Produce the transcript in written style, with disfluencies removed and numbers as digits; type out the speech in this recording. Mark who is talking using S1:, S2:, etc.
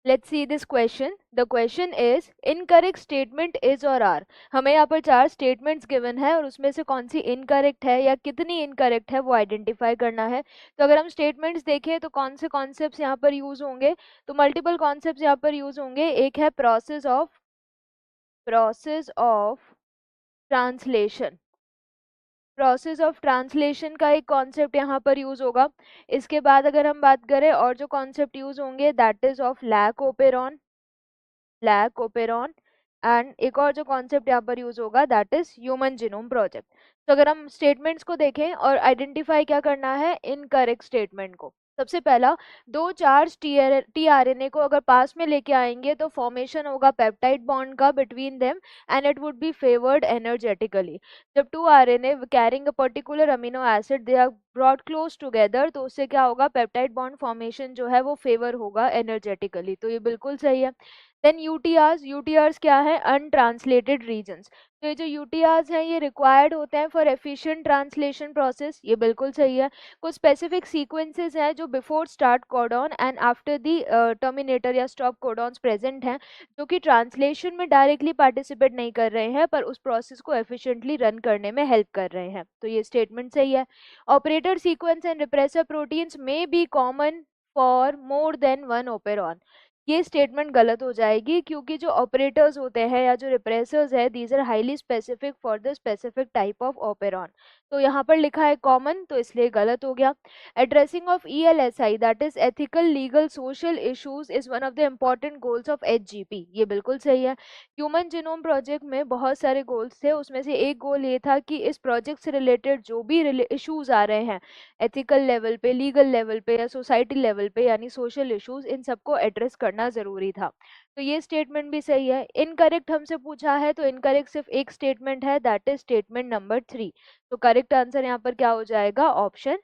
S1: Let's see this question. The question is incorrect statement is और are. हमें यहाँ पर चार स्टेटमेंट्स गिवन है और उसमें से कौन सी इनकरेक्ट है या कितनी इनकरेक्ट है वो आइडेंटिफाई करना है। तो अगर हम स्टेटमेंट्स देखें तो कौन से कॉन्सेप्ट्स यहाँ पर यूज होंगे, तो मल्टीपल कॉन्सेप्ट्स यहाँ पर यूज होंगे। एक है process of translation. Process of translation का एक कॉन्सेप्ट यहाँ पर यूज होगा। इसके बाद अगर हम बात करें और जो कॉन्सेप्ट यूज होंगे that is of lac operon and एक और जो कॉन्सेप्ट यहाँ पर यूज होगा that is human genome project. तो अगर हम स्टेटमेंट्स को देखें और आइडेंटिफाई क्या करना है इनकरेक्ट स्टेटमेंट को, सबसे पहला, दो चार्ज टीआरएनए को अगर पास में लेके आएंगे तो फॉर्मेशन होगा पेप्टाइड बॉन्ड का between them and it would be favoured energetically. जब two RNA carrying a particular amino acid they are brought close together तो उससे क्या होगा, पेप्टाइड बॉन्ड फॉर्मेशन जो है वो फेवर होगा एनर्जेटिकली। तो ये बिल्कुल सही है। देन यूटीआर्स क्या है, अनट्रांसलेटेड रीजन्स। तो ये जो यूटीआर्स हैं ये रिक्वायर्ड होते हैं फॉर एफिशिएंट ट्रांसलेशन प्रोसेस, ये बिल्कुल सही है। कुछ स्पेसिफिक सीक्वेंसेस हैं जो before start codon and after the terminator या स्टॉप कोडॉन्स प्रेजेंट हैं, जो कि ट्रांसलेशन में डायरेक्टली पार्टिसिपेट नहीं कर रहे हैं पर उस प्रोसेस को एफिशिएंटली रन करने में हेल्प कर रहे हैं। तो ये स्टेटमेंट सही है। Operator sequence and repressor proteins may be common for more than one operon. ये स्टेटमेंट गलत हो जाएगी क्योंकि जो ऑपरेटर्स होते हैं या जो रिप्रेसर्स है these are highly specific for the specific type of operon. तो यहाँ पर लिखा है कॉमन तो इसलिए गलत हो गया। Addressing of ELSI that is ethical legal social issues is one of the important goals of HGP, ये बिल्कुल सही है। ह्यूमन जीनोम प्रोजेक्ट में बहुत सारे गोल्स थे, उसमें से एक गोल ये था कि इस प्रोजेक्ट से रिलेटेड जो भी इश्यूज आ रहे हैं एथिकल लेवल पे, लीगल लेवल पे या सोसाइटी लेवल पे यानी सोशल इश्यूज, इन सबको एड्रेस करना जरूरी था। तो ये स्टेटमेंट भी सही है। इनकरेक्ट हमसे पूछा है तो इनकरेक्ट सिर्फ एक स्टेटमेंट है दैट इज स्टेटमेंट नंबर 3। तो करेक्ट आंसर यहाँ पर क्या हो जाएगा, ऑप्शन